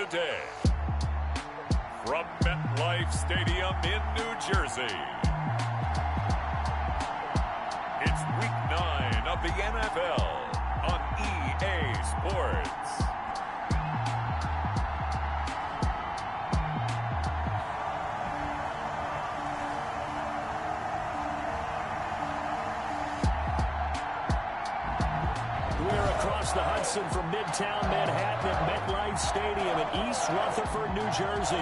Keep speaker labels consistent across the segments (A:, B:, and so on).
A: today. From MetLife Stadium in New Jersey, it's Week 9 of the NFL on EA Sports.
B: We're across the Hudson from Midtown Manhattan at MetLife Stadium in East Rutherford, New Jersey.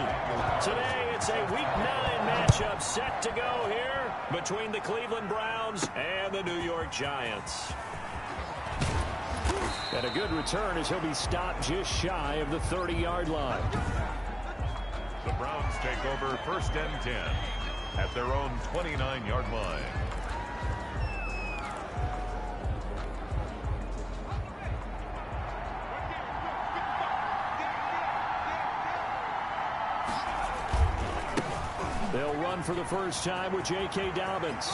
B: Today, it's a Week 9 matchup set to go here between the Cleveland Browns and the New York Giants. And a good return as he'll be stopped just shy of the 30-yard line.
A: The Browns take over 1st and 10 at their own 29-yard line.
B: They'll run for the first time with J.K. Dobbins.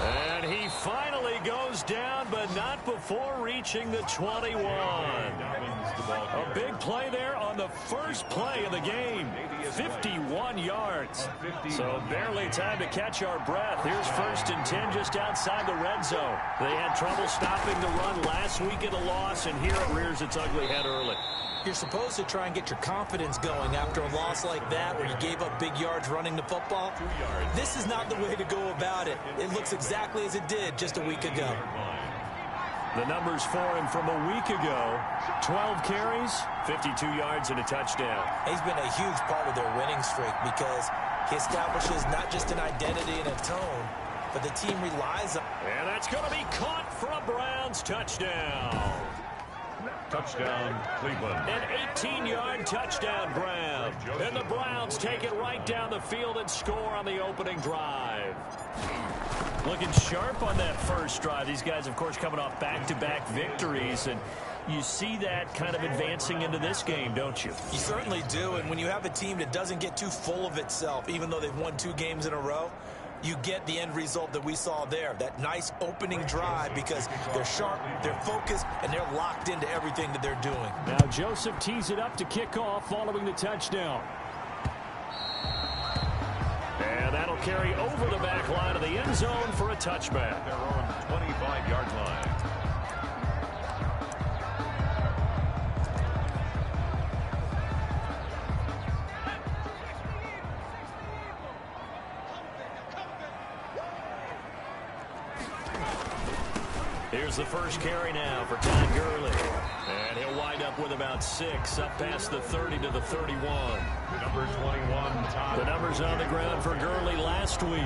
B: And he finally goes down, but not before reaching the 21. A big play there on the first play of the game. 51 yards. So barely time to catch our breath. Here's 1st and 10 just outside the red zone. They had trouble stopping the run last week in the loss, and here it rears its ugly head early.
C: You're supposed to try and get your confidence going after a loss like that where you gave up big yards running the football. This is not the way to go about it. It looks exactly as it did just a week ago.
B: The numbers for him from a week ago: 12 carries, 52 yards, and a touchdown.
C: He's been a huge part of their winning streak because he establishes not just an identity and a tone, but the team relies on.
B: And that's going to be caught for a Browns touchdown.
A: Touchdown, Cleveland.
B: An 18-yard touchdown grab. And the Browns take it right down the field and score on the opening drive. Looking sharp on that first drive. These guys, of course, coming off back-to-back victories. And you see that kind of advancing into this game, don't you?
C: You certainly do. And when you have a team that doesn't get too full of itself, even though they've won 2 games in a row, you get the end result that we saw there, that nice opening drive, because they're sharp, they're focused, and they're locked into everything that they're doing.
B: Now Joseph tees it up to kick off following the touchdown. And that'll carry over the back line of the end zone for a touchback.
A: Their own 25-yard line.
B: Here's the first carry now for Todd Gurley. And he'll wind up with about 6, up past the 30 to the 31.
A: Number 21, Todd.
B: The numbers on the ground for Gurley last week: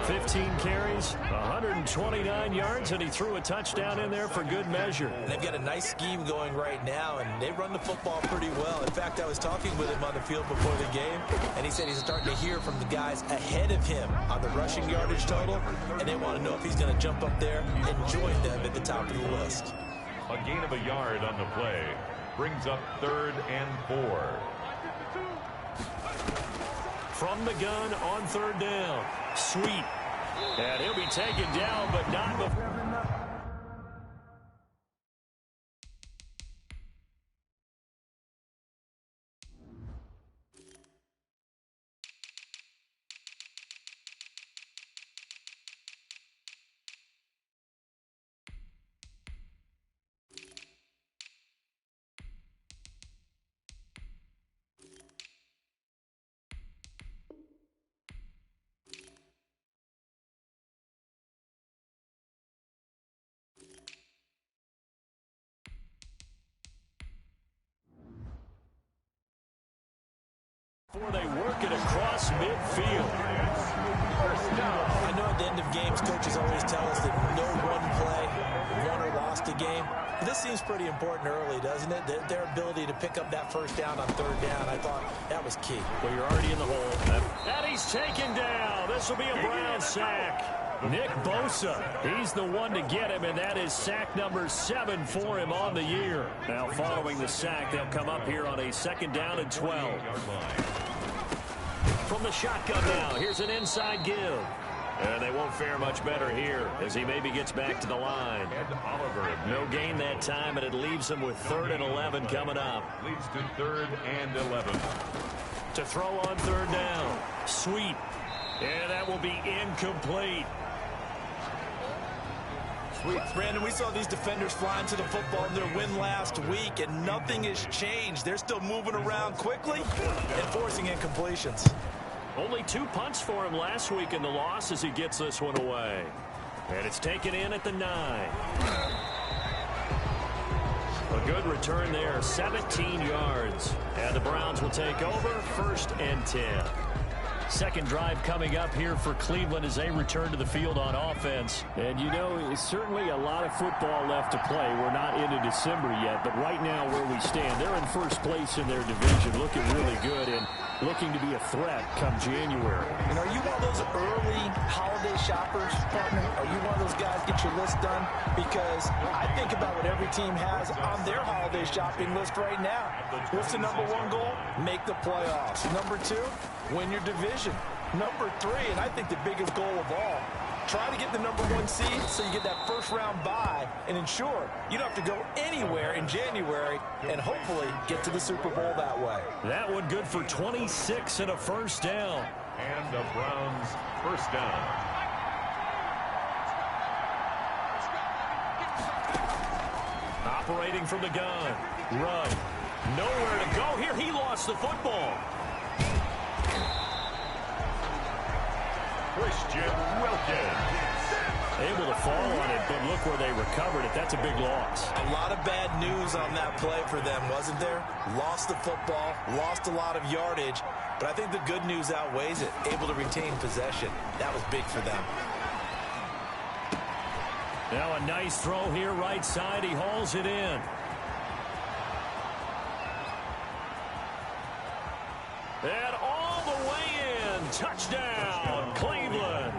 B: 15 carries, 129 yards, and he threw a touchdown in there for good measure.
C: They've got a nice scheme going right now, and they run the football pretty well. In fact, I was talking with him on the field before the game, and he said he's starting to hear from the guys ahead of him on the rushing yardage total, and they want to know if he's going to jump up there and join them at the top of the list.
A: A gain of a yard on the play brings up 3rd and 4.
B: From the gun on 3rd down. Sweet. And he'll be taken down, but not before. Before they work it across midfield.
C: I know at the end of games, coaches always tell us that no one play won or lost a game. But this seems pretty important early, doesn't it? Their ability to pick up that first down on 3rd down, I thought that was key.
B: Well, you're already in the hole. And he's taken down. This will be a Brown sack. Nick Bosa, he's the one to get him, and that is sack number 7 for him on the year. Now, following the sack, they'll come up here on a 2nd down and 12. From the shotgun now, here's an inside give. And they won't fare much better here as he maybe gets back to the line. No gain that time, and it leaves him with 3rd and 11 coming up.
A: Leads to 3rd and 11.
B: To throw on 3rd down. Sweet. And that will be incomplete.
C: Brandon, we saw these defenders flying to the football in their win last week, and nothing has changed. They're still moving around quickly and forcing incompletions.
B: Only 2 punts for him last week in the loss as he gets this one away. And it's taken in at the 9. A good return there, 17 yards. And the Browns will take over, 1st and 10. Second drive coming up here for Cleveland as they return to the field on offense. And, you know, it's certainly a lot of football left to play. We're not into December yet, but right now where we stand, they're in 1st place in their division, looking really good and looking to be a threat come January.
C: And are you one of those early holiday shoppers, partner? Are you one of those guys get your list done? Because I think about what every team has on their holiday shopping list right now. What's the number 1 goal? Make the playoffs. Number 2, win your division. Number 3, and I think the biggest goal of all, try to get the number 1 seed so you get that 1st round bye and ensure you don't have to go anywhere in January and hopefully get to the Super Bowl that way.
B: That one good for 26 and a 1st down.
A: And the Browns 1st down.
B: Operating from the gun. Run. Nowhere to go here. He lost the football.
A: Christian Wilkins.
B: Able to fall on it, but look where they recovered it. That's a big loss.
C: A lot of bad news on that play for them, wasn't there? Lost the football, lost a lot of yardage, but I think the good news outweighs it. Able to retain possession. That was big for them.
B: Now a nice throw here, right side. He hauls it in. And all the way in. Touchdown, Cleveland.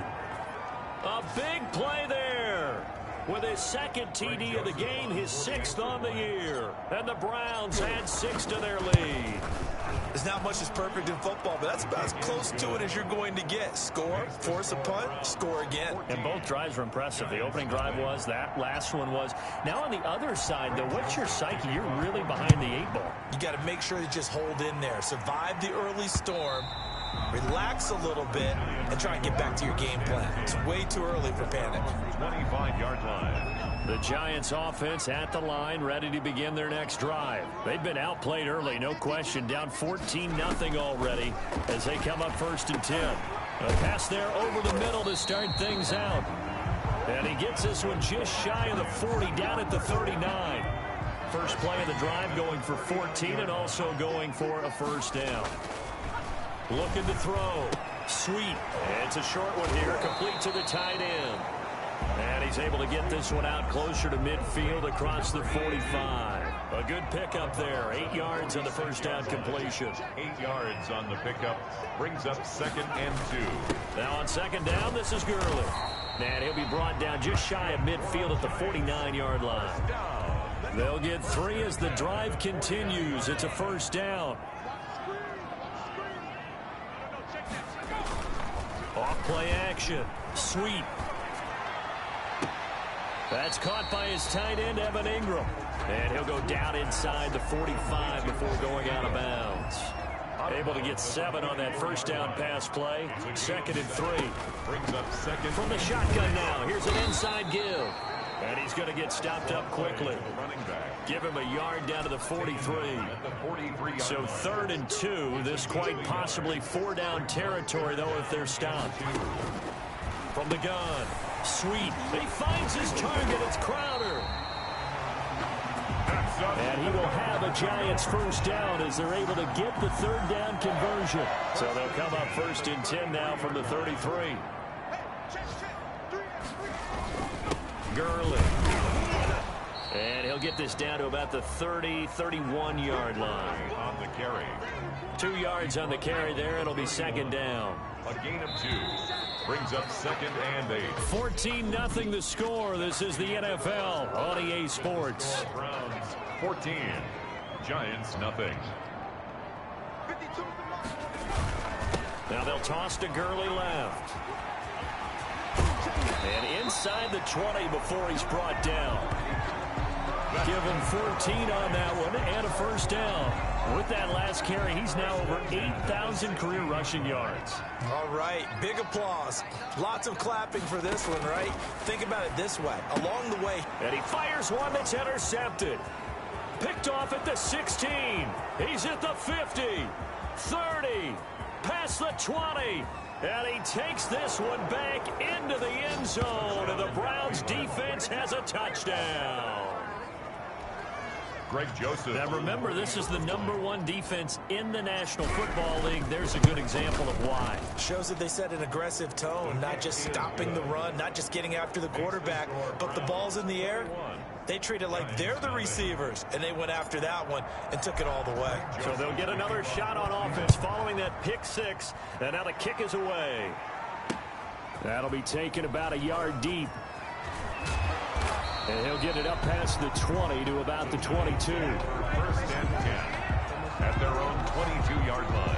B: A big play there. With his 2nd TD of the game, his 6th on the year. And the Browns add 6 to their lead.
C: There's not much that's perfect in football, but that's about as close to it as you're going to get. Score, force a punt, score again.
B: And both drives were impressive. The opening drive was, that last one was. Now on the other side, though, what's your psyche? You're really behind the 8 ball.
C: You got to make sure you just hold in there. Survive the early storm, relax a little bit, and try and get back to your game plan. It's way too early for panic.
A: 25-yard line.
B: The Giants offense at the line, ready to begin their next drive. They've been outplayed early, no question. Down 14-0 already as they come up 1st and 10. A pass there over the middle to start things out. And he gets this one just shy of the 40, down at the 39. First play of the drive going for 14 and also going for a 1st down. Looking to throw. Sweet. It's a short one here, complete to the tight end. And he's able to get this one out closer to midfield across the 45. A good pickup there. 8 yards on the 1st down completion.
A: 8 yards on the pickup. Brings up 2nd and 2.
B: Now on 2nd down, this is Gurley. And he'll be brought down just shy of midfield at the 49-yard line. They'll get 3 as the drive continues. It's a 1st down. Off play action. Sweet. That's caught by his tight end, Evan Ingram. And he'll go down inside the 45 before going out of bounds. Able to get 7 on that 1st down pass play. 2nd and 3.
A: Brings up 2nd.
B: From the shotgun now. Here's an inside give. And he's going to get stopped up quickly. Give him a yard down to the 43. So 3rd and 2. This quite possibly 4-down territory, though, if they're stopped. From the gun. Sweet. He finds his target. It's Crowder. And he will have a Giants 1st down as they're able to get the 3rd down conversion. So they'll come up 1st and 10 now from the 33. Gurley. And he'll get this down to about the 30, 31-yard line.
A: On the carry.
B: 2 yards on the carry there. It'll be 2nd down.
A: A gain of 2. Brings up 2nd and 8.
B: 14-0 the score. This is the NFL on EA Sports.
A: Browns 14. Giants nothing.
B: Now they'll toss to Gurley left. And inside the 20 before he's brought down. Give him 14 on that one and a first down. With that last carry, he's now over 8,000 career rushing yards.
C: All right, big applause. Lots of clapping for this one, right? Think about it this way. Along the way.
B: And he fires one that's intercepted. Picked off at the 16. He's at the 50, 30, past the 20. And he takes this one back into the end zone. And the Browns defense has a touchdown.
A: Greg Joseph.
B: Now remember, this is the #1 defense in the National Football League. There's a good example of why.
C: Shows that they set an aggressive tone, not just stopping the run, not just getting after the quarterback, but the ball's in the air. They treat it like they're the receivers, and they went after that one and took it all the way.
B: So they'll get another shot on offense following that pick six, and now the kick is away. That'll be taken about a yard deep. And he'll get it up past the 20 to about the 22.
A: First and 10 at their own 22-yard line.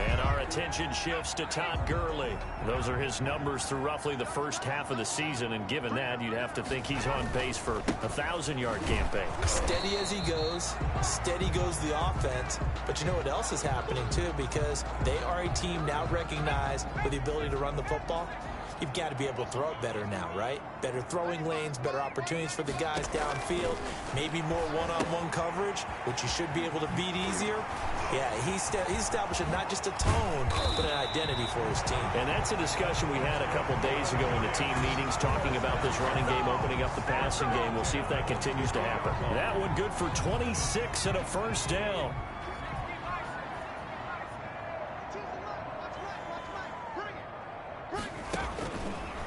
B: And our attention shifts to Todd Gurley. Those are his numbers through roughly the first half of the season, and given that, you'd have to think he's on pace for a 1,000-yard campaign.
C: Steady as he goes, steady goes the offense. But you know what else is happening, too, because they are a team now recognized with the ability to run the football. You've got to be able to throw it better now, right? Better throwing lanes, better opportunities for the guys downfield, maybe more one-on-one coverage, which you should be able to beat easier. Yeah, he's establishing not just a tone, but an identity for his team.
B: And that's a discussion we had a couple days ago in the team meetings, talking about this running game, opening up the passing game. We'll see if that continues to happen. That one good for 26 and a first down.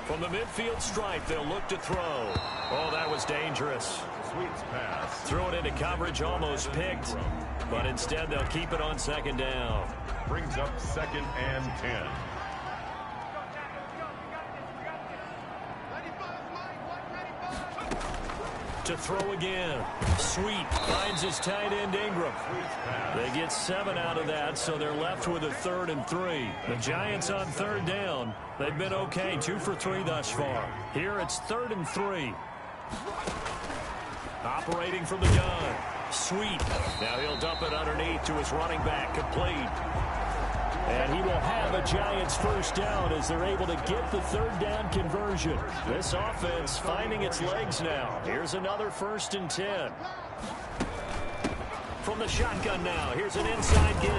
B: From the midfield stripe, they'll look to throw. Oh, that was dangerous.
A: Sweet's pass.
B: Threw it into coverage, almost picked. But instead, they'll keep it on second down.
A: Brings up 2nd and 10.
B: To throw again. Sweet finds his tight end Ingram. They get 7 out of that, so they're left with a 3rd and 3. The Giants on 3rd down. They've been okay, 2 for 3 thus far. Here it's 3rd and 3. Operating from the gun. Sweet. Now he'll dump it underneath to his running back, complete. And he will have a Giants first down as they're able to get the 3rd down conversion. This offense finding its legs now. Here's another 1st and 10. From the shotgun now, here's an inside give.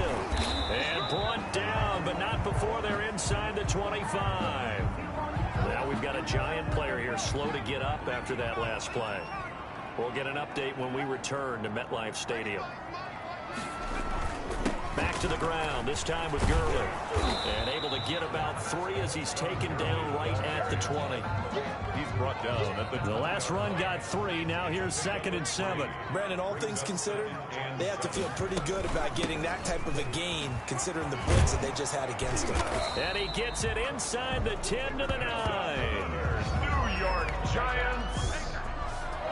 B: And brought down, but not before they're inside the 25. Now we've got a Giant player here slow to get up after that last play. We'll get an update when we return to MetLife Stadium. Back to the ground, this time with Gurley. And able to get about 3 as he's taken down right at the 20.
A: He's brought down at the
B: last run got 3. Now here's 2nd and 7.
C: Brandon, all things considered, they have to feel pretty good about getting that type of a gain, considering the blitz that they just had against him.
B: And he gets it inside the 10 to the 9.
A: New York Giants.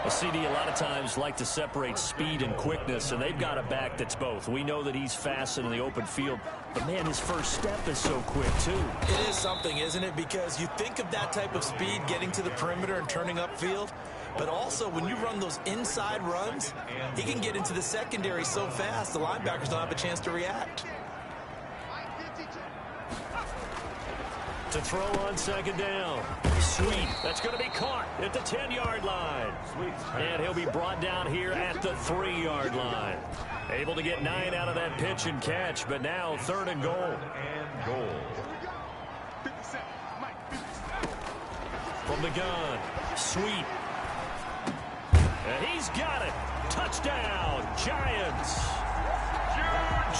B: CD a lot of times like to separate speed and quickness, and they've got a back that's both. We know that he's fast in the open field, but man, his first step is so quick too.
C: It is something, isn't it? Because you think of that type of speed getting to the perimeter and turning upfield, but also when you run those inside runs, he can get into the secondary so fast the linebackers don't have a chance to react.
B: To throw on 2nd down. Sweet. That's going to be caught at the 10-yard line. And he'll be brought down here at the 3-yard line. Able to get 9 out of that pitch and catch, but now 3rd and goal. From the gun. Sweet. And he's got it. Touchdown, Giants.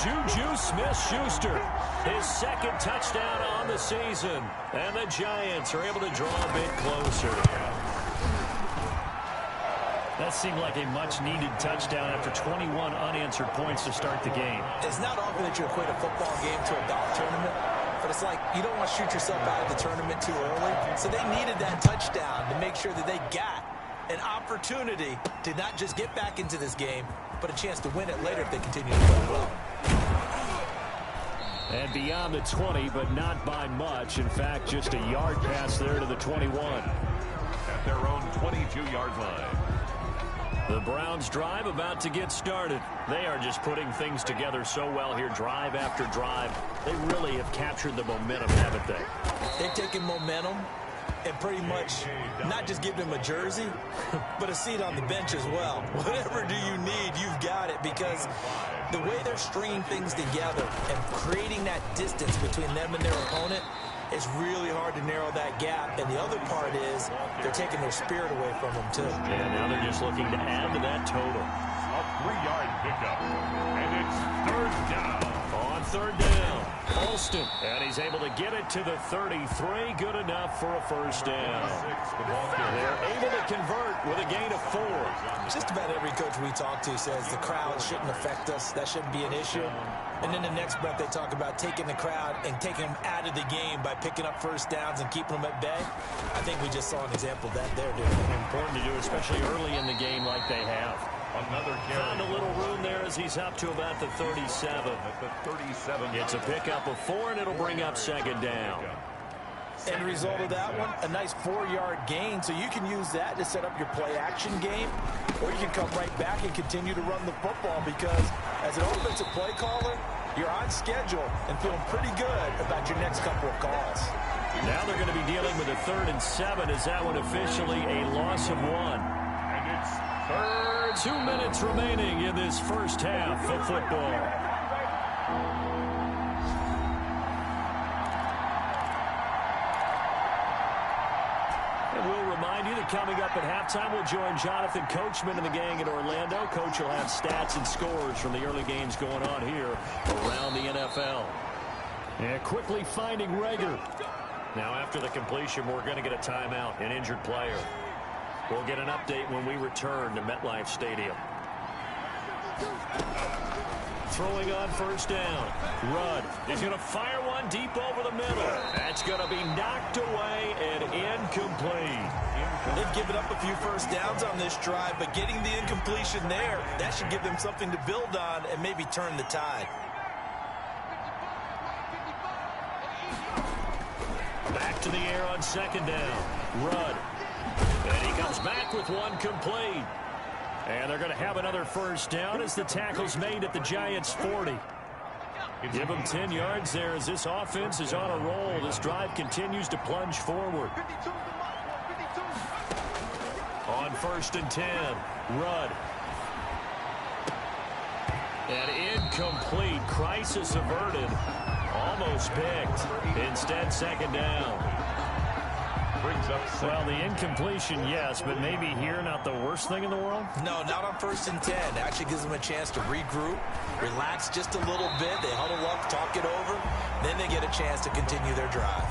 B: Juju Smith-Schuster, his 2nd touchdown on the season. And the Giants are able to draw a bit closer. That seemed like a much-needed touchdown after 21 unanswered points to start the game.
C: It's not often that you equate a football game to a golf tournament, but it's like you don't want to shoot yourself out of the tournament too early. So they needed that touchdown to make sure that they got an opportunity to not just get back into this game, but a chance to win it later if they continue to play well.
B: And beyond the 20, but not by much. In fact, just a yard pass there to the 21.
A: At their own 22-yard line.
B: The Browns drive about to get started. They are just putting things together so well here, drive after drive. They really have captured the momentum, haven't they?
C: They've taken momentum and pretty much not just give them a jersey, but a seat on the bench as well. Whatever do you need, you've got it, because the way they're stringing things together and creating that distance between them and their opponent, it's really hard to narrow that gap. And the other part is they're taking their spirit away from them, too.
B: And now they're just looking to add to that total.
A: A 3-yard pickup. And it's third down.
B: On third down, Alston. And he's able to get it to the 33. Good enough for a first down. They're able to convert with a gain of 4.
C: Just about every coach we talk to says the crowd shouldn't affect us. That shouldn't be an issue. And then the next breath they talk about taking the crowd and taking them out of the game by picking up first downs and keeping them at bay. I think we just saw an example of that there, dude.
B: Important to do, especially early in the game like they have.
A: Another carry.
B: Found a little room there as he's up to about the 37.
A: At the 37.
B: It's a pickup of 4, and it'll bring up second down.
C: End result of that one, a nice 4-yard gain, so you can use that to set up your play-action game, or you can come right back and continue to run the football, because as an offensive play caller, you're on schedule and feeling pretty good about your next couple of calls.
B: Now they're going to be dealing with a 3rd and 7. Is that one officially a loss of 1?
A: And it's third.
B: 2 minutes remaining in this first half of football. We'll remind you that coming up at halftime, we'll join Jonathan Coachman and the gang in Orlando. Coach will have stats and scores from the early games going on here around the NFL. And quickly finding Rager. Now after the completion, we're going to get a timeout, an injured player. We'll get an update when we return to MetLife Stadium. Throwing on first down. Rudd is going to fire one deep over the middle. That's going to be knocked away and incomplete.
C: They've given up a few first downs on this drive, but getting the incompletion there, that should give them something to build on and maybe turn the tide.
B: Back to the air on second down. Rudd. And he comes back with one complete. And they're going to have another first down as the tackle's made at the Giants' 40. Give them 10 yards there as this offense is on a roll. This drive continues to plunge forward. On 1st and 10, Rudd. And incomplete. Crisis averted. Almost picked. Instead, second down.
A: Brings up second.
B: Well, the incompletion, yes, but maybe here not the worst thing in the world?
C: No, not on 1st and 10. Actually gives them a chance to regroup, relax just a little bit. They huddle up, talk it over. Then they get a chance to continue their drive.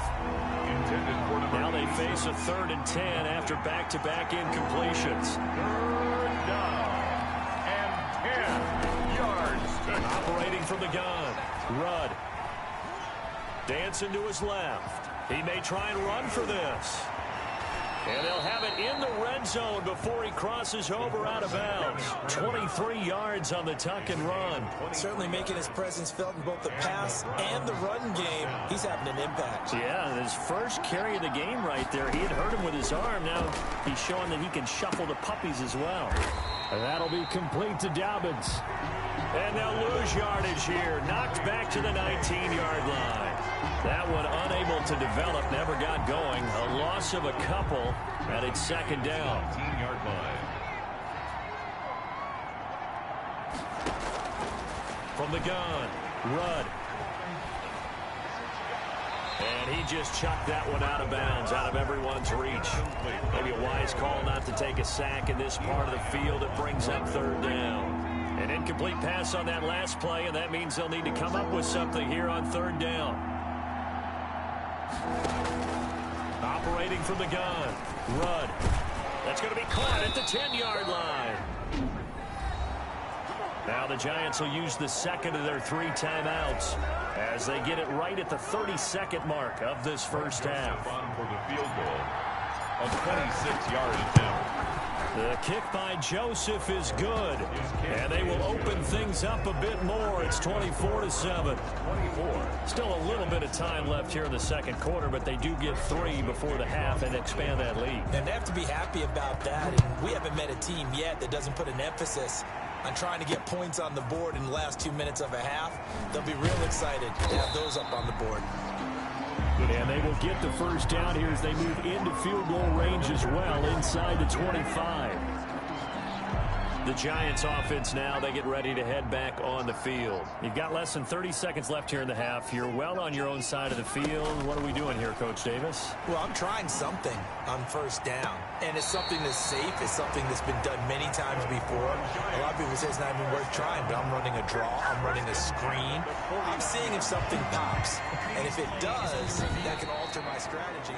B: Now they face a 3rd and 10 after back-to-back incompletions.
A: 3rd down and 10 yards.
B: Operating from the gun. Rudd. Dancing to his left. He may try and run for this. And they'll have it in the red zone before he crosses over out of bounds. 23 yards on the tuck and run.
C: Certainly making his presence felt in both the pass and the run game. He's having an impact.
B: Yeah, his first carry of the game right there. He had hurt him with his arm. Now he's showing that he can shuffle the puppies as well. And that'll be complete to Dobbins. And they'll lose yardage here. Knocked back to the 19-yard line. That one unable to develop, never got going. A loss of a couple, and it's second down.
A: 19-yard line.
B: From the gun, Rudd. And he just chucked that one out of bounds, out of everyone's reach. Maybe a wise call not to take a sack in this part of the field. It brings up 3rd down. An incomplete pass on that last play, and that means they'll need to come up with something here on 3rd down. Operating from the gun, Rudd. That's going to be caught at the 10-yard line. Now the Giants will use the 2nd of their 3 timeouts as they get it right at the 32nd mark of this first half.
A: For the field goal, a 26-yard attempt.
B: The kick by Joseph is good, and they will open things up a bit more. It's 24-7. Still a little bit of time left here in the second quarter, but they do get 3 before the half and expand that lead.
C: And they have to be happy about that. And we haven't met a team yet that doesn't put an emphasis on trying to get points on the board in the last 2 minutes of a half. They'll be real excited to have those up on the board.
B: And they will get the first down here as they move into field goal range as well, inside the 25. The Giants offense now, they get ready to head back on the field. You've got less than 30 seconds left here in the half. You're well on your own side of the field. What are we doing here, Coach Davis?
C: Well, I'm trying something on first down. And it's something that's safe. It's something that's been done many times before. A lot of people say it's not even worth trying, but I'm running a draw. I'm running a screen. I'm seeing if something pops. And if it does, that can alter my strategy.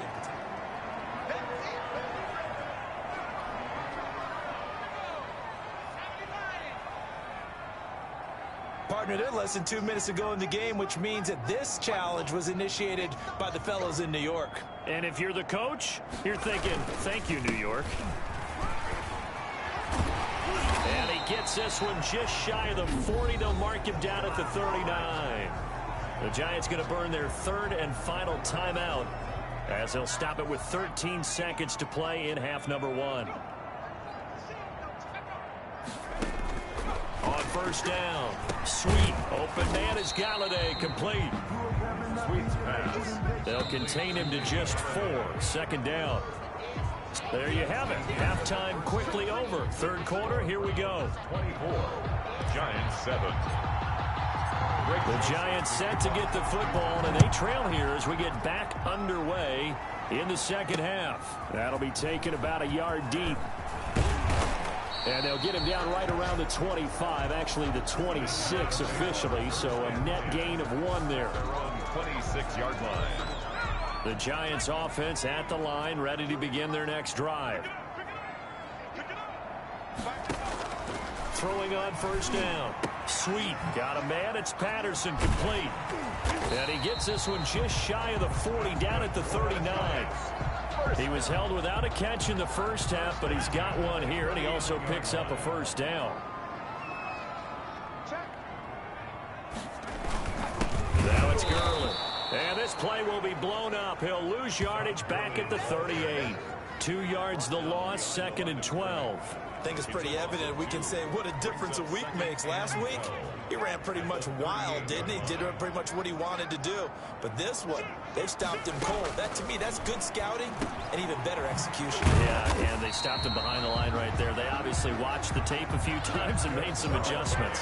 C: Partner, they're less than 2 minutes ago in the game, which means that this challenge was initiated by the fellows in New York.
B: And if you're the coach, you're thinking, thank you, New York. And he gets this one just shy of the 40. They'll mark him down at the 39. The Giants going to burn their third and final timeout as they'll stop it with 13 seconds to play in half number 1. On first down, Sweet, open man is Galladay, complete.
A: Sweet's pass.
B: They'll contain him to just 4, second down. There you have it. Halftime quickly over. Third quarter, here we go.
A: 24, Giants 7.
B: The Giants set to get the football, and they trail here as we get back underway in the second half. That'll be taken about a yard deep. And they'll get him down right around the 25, actually the 26 officially, so a net gain of 1 there.
A: They're on 26-yard line.
B: The Giants offense at the line, ready to begin their next drive. Throwing on first down. Sweet, got a man, it's Patterson, complete. And he gets this one just shy of the 40, down at the 39. He was held without a catch in the first half, but he's got one here, and he also picks up a first down. Now it's Gurley. And this play will be blown up. He'll lose yardage back at the 38. 2 yards the loss, second and 12.
C: I think it's pretty evident. We can say what a difference a week makes. Last week, he ran pretty much wild, didn't he? Did pretty much what he wanted to do. But this one, they've stopped him cold. That, to me, that's good scouting and even better execution.
B: Yeah, and they stopped him behind the line right there. They obviously watched the tape a few times and made some adjustments.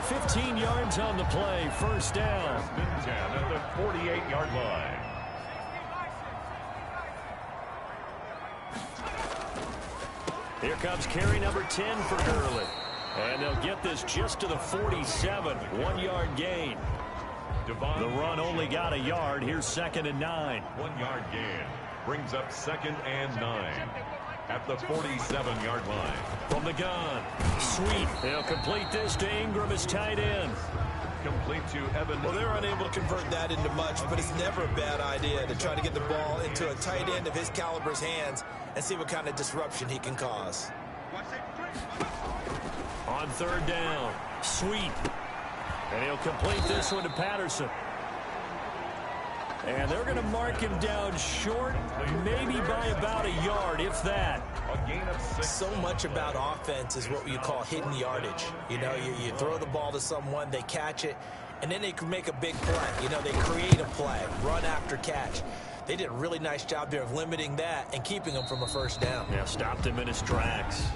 B: 15 yards on the play, first down.
A: 10 at the 48-yard line.
B: Here comes carry number 10 for Gurley. And they'll get this just to the 47, 1-yard gain. The run only got a yard. Here's second and 9.
A: 1-yard gain brings up second and 9 at the 47-yard line.
B: From the gun, Sweet. They'll complete this to Ingram as tight end.
A: Complete to Evan.
C: Well, they're unable to convert that into much, but it's never a bad idea to try to get the ball into a tight end of his caliber's hands and see what kind of disruption he can cause.
B: On third down, Sweet. And he'll complete this one to Patterson. And they're going to mark him down short, maybe by about a yard, if that.
A: A gain of 6.
C: So much about offense is what you call hidden yardage. You know, you throw the ball to someone, they catch it, and then they can make a big play. You know, they create a play, run after catch. They did a really nice job there of limiting that and keeping him from a first down.
B: Yeah, stopped him in his tracks.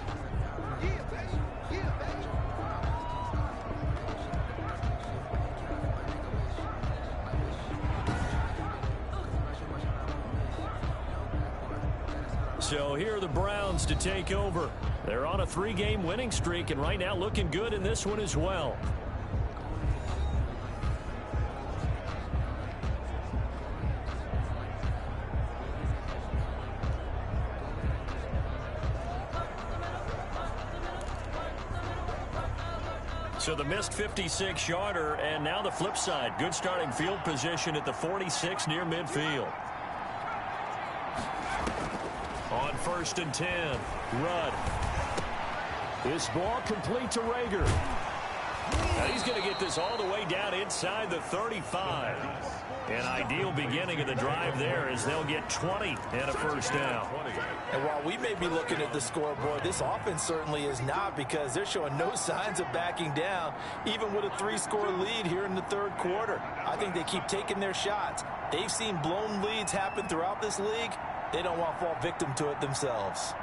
B: So here are the Browns to take over. They're on a 3-game winning streak, and right now looking good in this one as well. So the missed 56-yarder, and now the flip side. Good starting field position at the 46 near midfield. On first and 10, Rudd. This ball complete to Rager. Now he's going to get this all the way down inside the 35. An ideal beginning of the drive there as they'll get 20 and a first down.
C: And while we may be looking at the scoreboard, this offense certainly is not, because they're showing no signs of backing down, even with a 3-score lead here in the third quarter. I think they keep taking their shots. They've seen blown leads happen throughout this league. They don't want to fall victim to it themselves.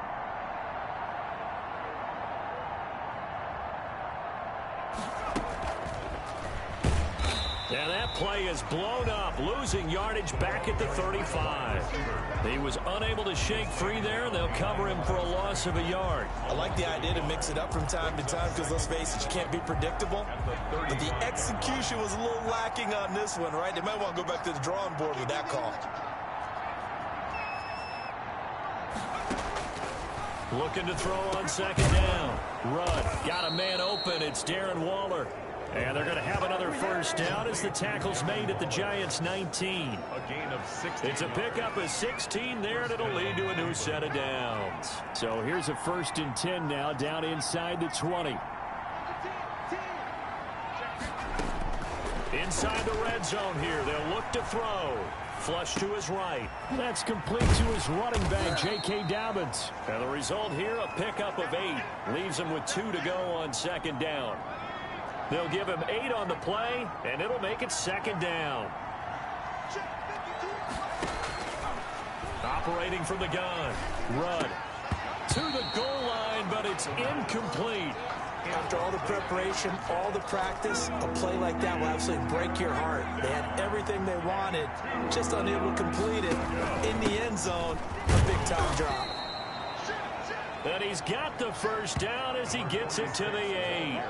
B: And that play is blown up, losing yardage back at the 35. He was unable to shake free there, and they'll cover him for a loss of a yard.
C: I like the idea to mix it up from time to time because, let's face it, you can't be predictable. But the execution was a little lacking on this one, right? They might want to go back to the drawing board with that call.
B: Looking to throw on second down. Rudd got a man open. It's Darren Waller. And they're going to have another first down as the tackle's made at the Giants' 19.
A: A gain of 16.
B: It's a pickup of 16 there, and it'll lead to a new set of downs. So here's a 1st and 10 now, down inside the 20. Inside the red zone here, they'll look to throw. Flush to his right. That's complete to his running back, J.K. Dobbins. And the result here, a pickup of 8. Leaves him with 2 to go on second down. They'll give him 8 on the play, and it'll make it second down. Operating from the gun. Rudd to the goal line, but it's incomplete.
C: After all the preparation, all the practice, a play like that will absolutely break your heart. They had everything they wanted, just unable to complete it. In the end zone, a big-time drop.
B: And he's got the first down as he gets it to the 8.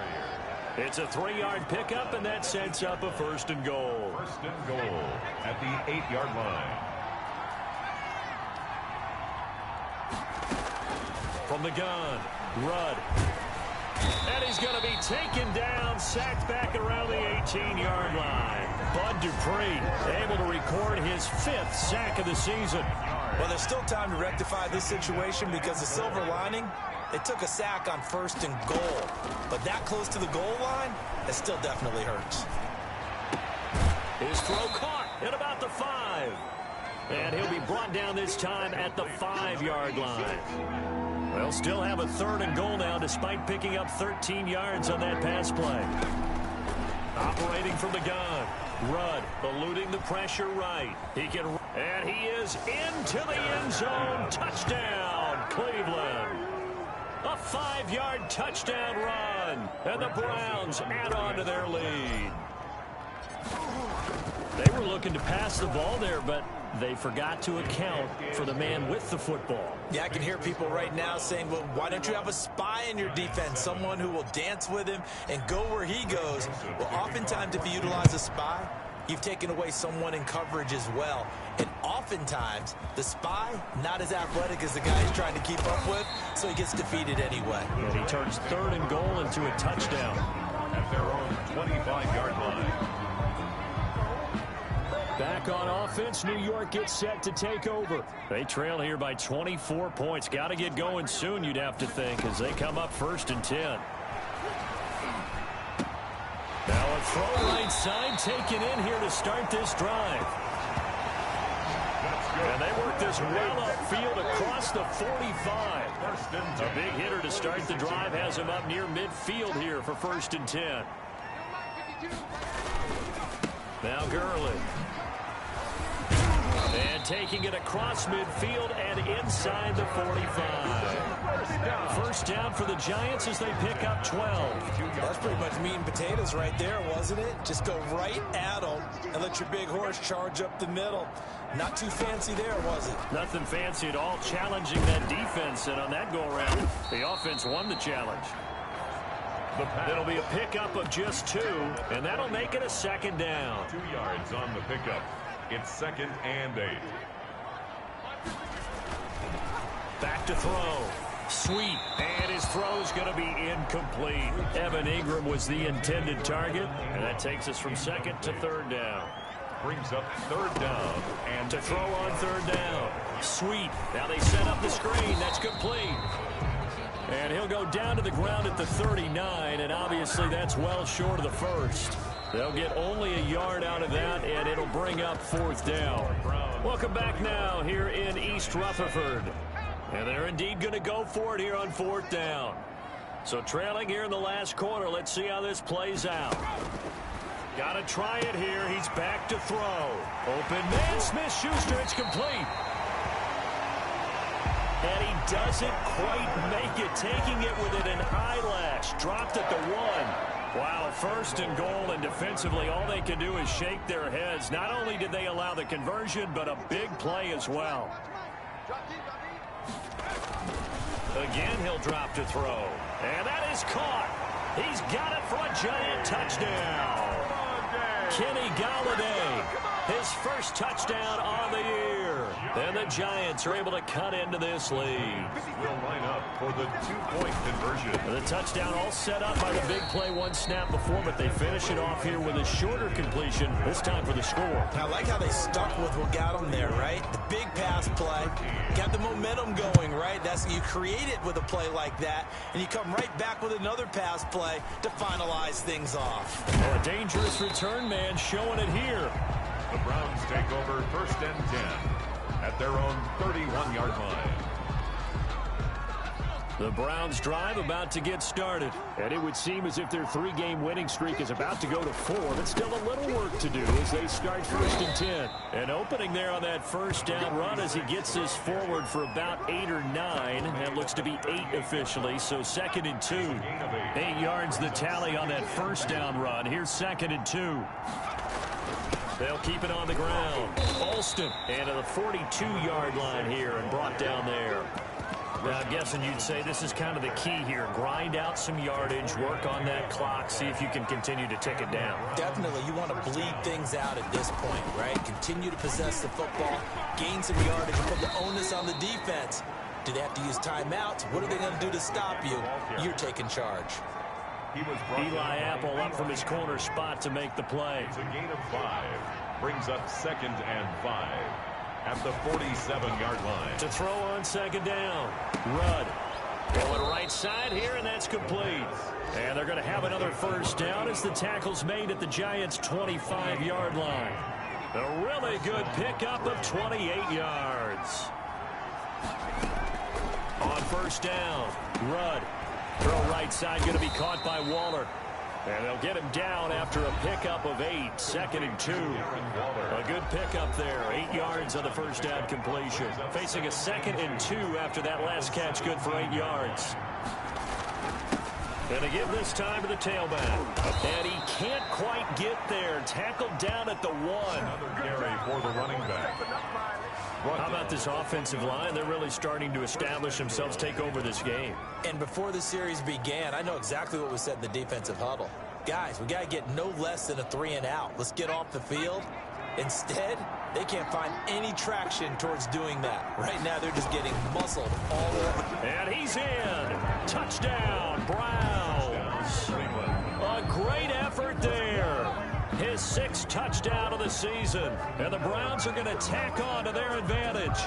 B: It's a 3-yard pickup, and that sets up a 1st and goal.
A: 1st and goal at the 8-yard line.
B: From the gun, Rudd. And he's going to be taken down, sacked back around the 18-yard line. Bud Dupree able to record his 5th sack of the season.
C: Well, there's still time to rectify this situation because the silver lining, they took a sack on 1st and goal. But that close to the goal line, it still definitely hurts.
B: His throw caught at about the 5. And he'll be brought down this time at the 5-yard line. They'll still have a 3rd and goal now despite picking up 13 yards on that pass play. Operating from the gun. Rudd eluding the pressure right. And he is into the end zone. Touchdown, Cleveland. A 5-yard touchdown run. And the Browns add on to their lead. They were looking to pass the ball there, but they forgot to account for the man with the football.
C: Yeah, I can hear people right now saying, well, why don't you have a spy in your defense, someone who will dance with him and go where he goes? Well, oftentimes if you utilize a spy, you've taken away someone in coverage as well. And oftentimes, the spy, not as athletic as the guy he's trying to keep up with, so he gets defeated anyway.
B: And he turns 3rd and goal into a touchdown.
A: At their own 25-yard line.
B: Back on offense, New York gets set to take over. They trail here by 24 points. Got to get going soon, you'd have to think, as they come up 1st and 10. Now a throw right side taken in here to start this drive. And they work this well upfield across the 45. A big hitter to start the drive has him up near midfield here for 1st and 10. Now Gurley. And taking it across midfield and inside the 45. First down for the Giants as they pick up 12.
C: That's pretty much meat and potatoes right there, wasn't it? Just go right at them and let your big horse charge up the middle. Not too fancy there, was it?
B: Nothing fancy at all, challenging that defense. And on that go-around, the offense won the challenge. It'll be a pickup of just 2, and that'll make it a 2nd down.
A: 2 yards on the pickup. It's 2nd and 8.
B: Back to throw. Sweet. And his throw's going to be incomplete. Evan Ingram was the intended target, and that takes us from 2nd to 3rd down.
A: Brings up 3rd down. And
B: to throw on 3rd down. Sweet. Now they set up the screen. That's complete. And he'll go down to the ground at the 39, and obviously that's well short of the first. They'll get only a yard out of that, and it'll bring up 4th down. Welcome back now here in East Rutherford. And they're indeed going to go for it here on 4th down. So trailing here in the last quarter, let's see how this plays out. Got to try it here. He's back to throw. Open man, Smith-Schuster, it's complete. And he doesn't quite make it, taking it with an eyelash. Dropped at the 1. Wow, 1st and goal, and defensively all they can do is shake their heads. Not only did they allow the conversion, but a big play as well. Again, he'll drop to throw. And that is caught. He's got it for a giant touchdown. Kenny Galladay, his first touchdown on the year. And the Giants are able to cut into this lead.
A: Will line up for the 2-point conversion.
B: The touchdown all set up by the big play 1 snap before, but they finish it off here with a shorter completion, this time for the score.
C: I like how they stuck with what got them there, right? The big pass play, got the momentum going, right? That's you create it with a play like that, and you come right back with another pass play to finalize things off.
B: Oh, a dangerous return man showing it here.
A: The Browns take over 1st and 10 at their own 31-yard line.
B: The Browns drive about to get started. And it would seem as if their 3-game winning streak is about to go to 4, but still a little work to do as they start 1st and 10. And opening there on that 1st down run as he gets this forward for about 8 or 9. That looks to be 8 officially, so 2nd and 2. 8 yards the tally on that 1st down run. Here's 2nd and 2. They'll keep it on the ground. Alston and to the 42-yard line here and brought down there. Now, I'm guessing you'd say this is kind of the key here. Grind out some yardage, work on that clock, see if you can continue to tick it down.
C: Definitely, you want to bleed things out at this point, right? Continue to possess the football, gain some yardage, and put the onus on the defense. Do they have to use timeouts? What are they going to do to stop you? You're taking charge.
A: Eli
B: Apple up from his corner spot to make the play.
A: It's a gain of 5. Brings up 2nd and 5 at the 47-yard line.
B: To throw on 2nd down. Rudd going right side here, and that's complete. And they're going to have another 1st down as the tackle's made at the Giants' 25-yard line. A really good pickup of 28 yards. On 1st down, Rudd. Throw right side going to be caught by Waller. And they'll get him down after a pickup of 8. 2nd and 2. A good pickup there. 8 yards on the 1st down completion. Facing a 2nd and 2 after that last catch. Good for 8 yards. And they give this time to the tailback. And he can't quite get there. Tackled down at the 1.
A: Another carry for the running back.
B: How about this offensive line? They're really starting to establish themselves, take over this game.
C: And before the series began, I know exactly what was said in the defensive huddle. Guys, we got to get no less than a 3 and out. Let's get off the field. Instead, they can't find any traction towards doing that. Right now, they're just getting muscled all over.
B: And he's in. Touchdown, Browns. A great effort there. His 6th touchdown of the season. And the Browns are going to tack on to their advantage.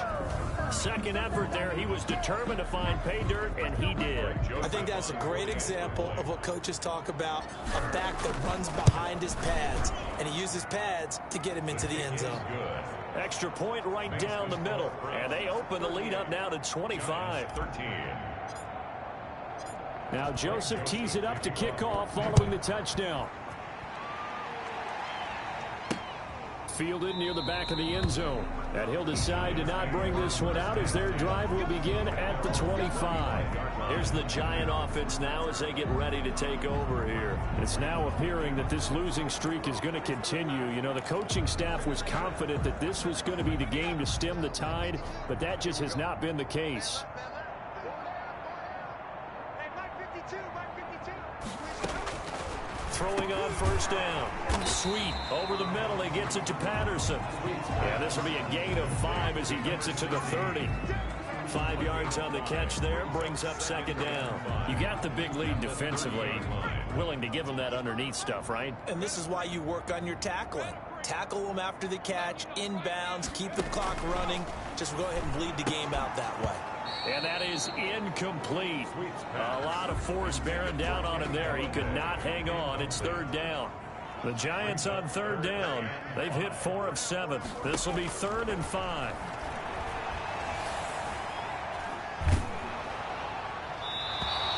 B: 2nd effort there. He was determined to find pay dirt, and he did.
C: I think that's a great example of what coaches talk about. A back that runs behind his pads, and he uses pads to get him into the end zone.
B: Extra point right down the middle. And they open the lead up now to 25. Now Joseph tees it up to kick off following the touchdown. Fielded near the back of the end zone. And he'll decide to not bring this one out as their drive will begin at the 25. Here's the Giant offense now as they get ready to take over here. It's now appearing that this losing streak is going to continue. You know, the coaching staff was confident that this was going to be the game to stem the tide, but that just has not been the case. Throwing on 1st down. Sweet over the middle. He gets it to Patterson. Yeah, this will be a gain of 5 as he gets it to the 30. 5 yards on the catch there. Brings up 2nd down. You got the big lead defensively. Willing to give them that underneath stuff, right?
C: And this is why you work on your tackling. Tackle them after the catch, inbounds, keep the clock running. Just go ahead and bleed the game out that way.
B: And that is incomplete. A lot of force bearing down on him there. He could not hang on. It's third down. The Giants on third down. They've hit 4 of 7. This will be 3rd and 5.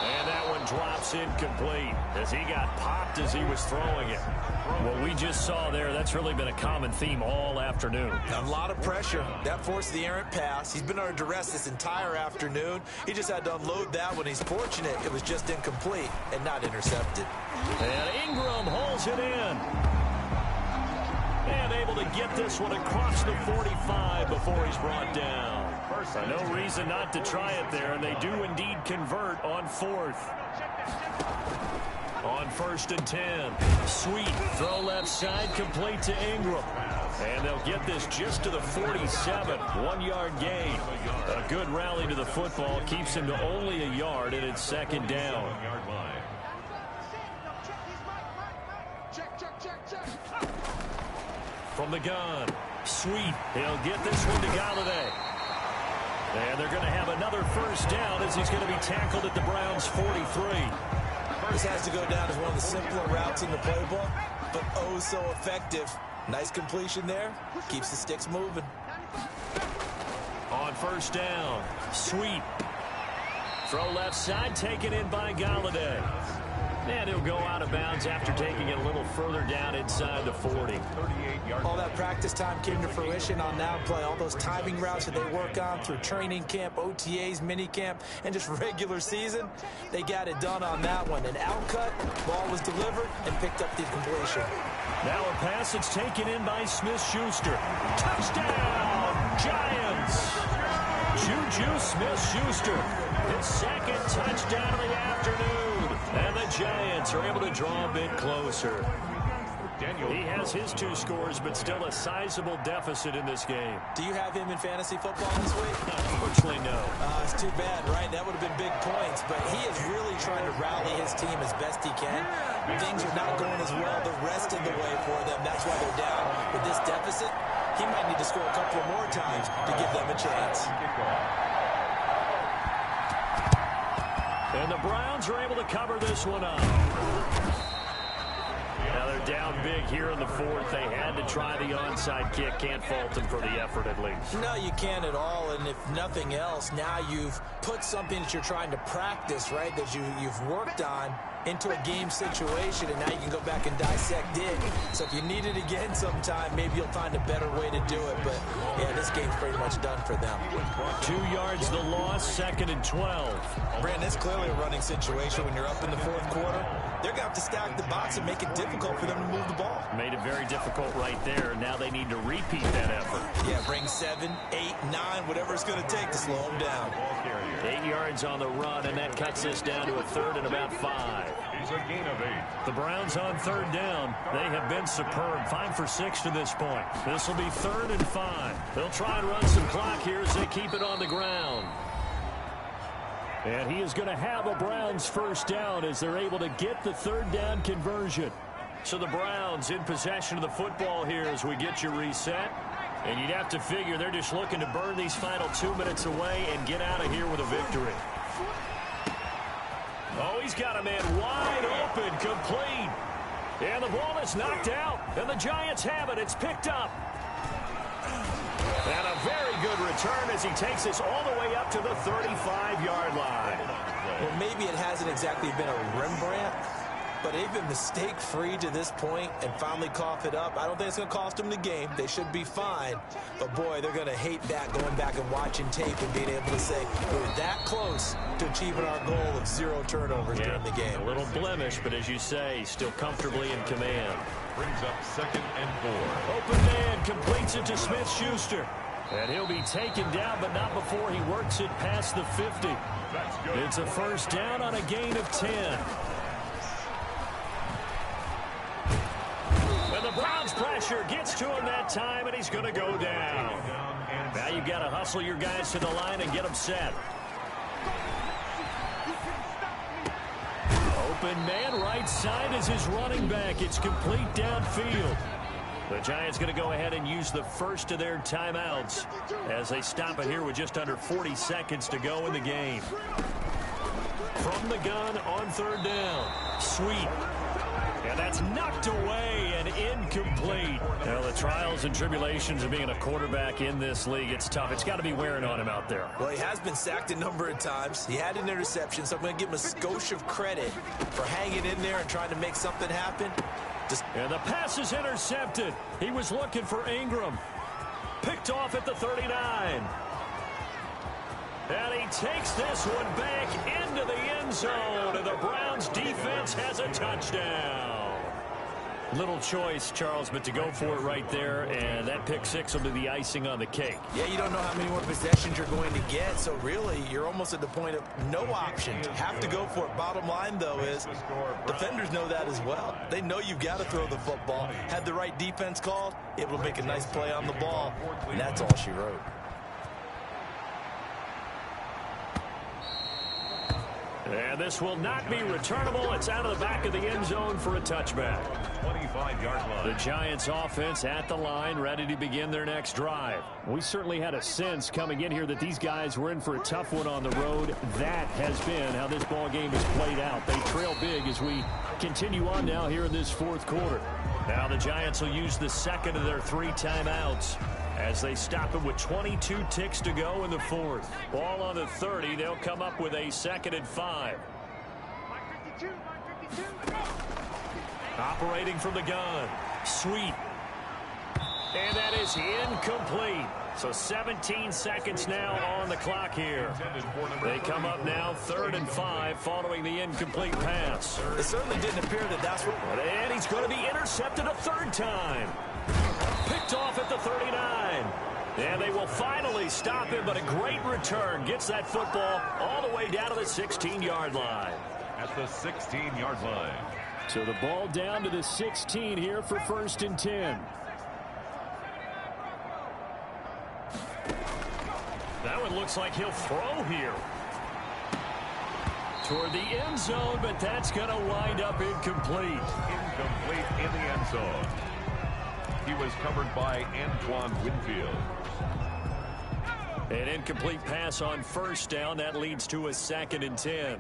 B: And that one drops incomplete as he got popped as he was throwing it. What we just saw there, that's really been a common theme all afternoon.
C: A lot of pressure. That forced the errant pass. He's been under duress this entire afternoon. He just had to unload that one. He's fortunate it was just incomplete and not intercepted.
B: And Ingram holds it in. And able to get this one across the 45 before he's brought down. No reason not to try it there, and they do indeed convert on 4th. On 1st and 10, Sweet throw left side, complete to Ingram. And they'll get this just to the 47, 1-yard gain. A good rally to the football keeps him to only a yard, and it's 2nd down. From the gun, Sweet, he'll get this one to Galladay. And they're going to have another 1st down as he's going to be tackled at the Browns' 43.
C: This has to go down as one of the simpler routes in the playbook, but oh so effective. Nice completion there. Keeps the sticks moving.
B: On 1st down, Sweet. Throw left side, taken in by Galladay. And he'll go out of bounds after taking it a little further down inside the 40.
C: All that practice time came to fruition on that play. All those timing routes that they work on through training camp, OTAs, mini camp, and just regular season, they got it done on that one. An outcut, ball was delivered, and picked up the completion.
B: Now a pass that's taken in by Smith-Schuster. Touchdown, Giants! Juju Smith-Schuster, his 2nd touchdown of the afternoon. And the Giants are able to draw a bit closer. He has his 2 scores, but still a sizable deficit in this game.
C: Do you have him in fantasy football this week?
B: Unfortunately, no.
C: It's too bad, right? That would have been big points, but he is really trying to rally his team as best he can. Things are not going as well the rest of the way for them. That's why they're down. With this deficit, he might need to score a couple more times to give them a chance.
B: And the Browns are able to cover this one up. Now they're down big here in the 4th. They had to try the onside kick. Can't fault them for the effort at least.
C: No, you can't at all. And if nothing else, now you've put something that you're trying to practice, right, that you've worked on into a game situation, and now you can go back and dissect it. So if you need it again sometime, maybe you'll find a better way to do it. But, yeah, this game's pretty much done for them.
B: 2 yards the loss, 2nd and 12.
C: Brandon, it's clearly a running situation when you're up in the 4th quarter. They're going to have to stack the box and make it difficult for them to move the ball.
B: Made it very difficult right there. Now they need to repeat that effort.
C: Yeah, bring 7, 8, 9, whatever it's going to take to slow them down.
B: 8 yards on the run, and that cuts this down to a 3rd and about 5.
A: It's a gain of 8.
B: The Browns on 3rd down. They have been superb. 5 for 6 to this point. This will be 3rd and 5. They'll try and run some clock here as they keep it on the ground. And he is going to have a Browns 1st down as they're able to get the 3rd down conversion. So the Browns in possession of the football here as we get you reset. And you'd have to figure they're just looking to burn these final 2 minutes away and get out of here with a victory. Oh, he's got a man wide open, complete. And the ball is knocked out. And the Giants have it. It's picked up. And a very good return as he takes us all the way up to the 35-yard line.
C: Well, maybe it hasn't exactly been a Rembrandt, but they've been mistake-free to this point and finally cough it up. I don't think it's going to cost them the game. They should be fine. But, boy, they're going to hate that, going back and watching tape and being able to say, we're that close to achieving our goal of 0 turnovers during the game.
B: A little blemish, but as you say, still comfortably in command.
A: Brings up 2nd and 4.
B: Open man completes it to Smith-Schuster. And he'll be taken down, but not before he works it past the 50.
A: That's good.
B: It's a 1st down on a gain of 10. And the Browns pressure gets to him that time, and he's going to go down. Now you've got to hustle your guys to the line and get them set. Open man right side is his running back. It's complete downfield. The Giants going to go ahead and use the first of their timeouts as they stop it here with just under 40 seconds to go in the game. From the gun on third down. Sweep. And that's knocked away and incomplete. Now, the trials and tribulations of being a quarterback in this league, it's tough. It's got to be wearing on him out there.
C: Well, he has been sacked a number of times. He had an interception, so I'm going to give him a skosh of credit for hanging in there and trying to make something happen.
B: And the pass is intercepted. He was looking for Ingram. Picked off at the 39. And he takes this one back into the end zone. And the Browns defense has a touchdown. Little choice, Charles, but to go for it right there. And that pick six will be the icing on the cake.
C: Yeah, you don't know how many more possessions you're going to get. So really, you're almost at the point of no options. Have to go for it. Bottom line, though, is defenders know that as well. They know you've got to throw the football. Had the right defense called, able to make a nice play on the ball. And that's all she wrote.
B: And this will not be returnable. It's out of the back of the end zone for a touchback.
A: 25-yard line.
B: The Giants offense at the line, ready to begin their next drive. We certainly had a sense coming in here that these guys were in for a tough one on the road. That has been how this ball game has played out. They trail big as we continue on now here in this fourth quarter. Now the Giants will use the second of their 3 timeouts as they stop it with 22 ticks to go in the fourth. Ball on the 30. They'll come up with a 2nd and 5. Operating from the gun. Sweep. And that is incomplete. So 17 seconds now on the clock here. They come up now 3rd and 5 following the incomplete pass.
C: It certainly didn't appear that that's what...
B: And he's going to be intercepted a 3rd time. Picked off at the 39. And they will finally stop him, but a great return. Gets that football all the way down to the 16-yard line.
A: At the 16-yard line.
B: So the ball down to the 16 here for 1st and 10. That one looks like he'll throw here. Toward the end zone, but that's going to wind up incomplete.
A: Incomplete in the end zone. He was covered by Antoine Winfield.
B: An incomplete pass on 1st down. That leads to a 2nd and 10.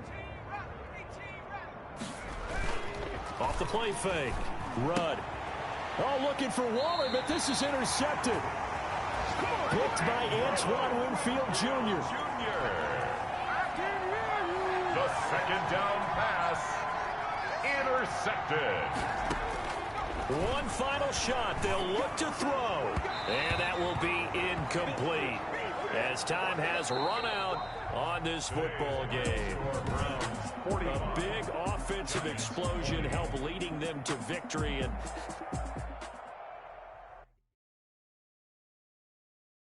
B: Off the play fake. Rudd. Oh, looking for Waller, but this is intercepted. Picked by Antoine Winfield Jr.
A: The 2nd down pass. Intercepted.
B: One final shot. They'll look to throw. And that will be incomplete as time has run out on this football game. A big offensive explosion helped leading them to victory. And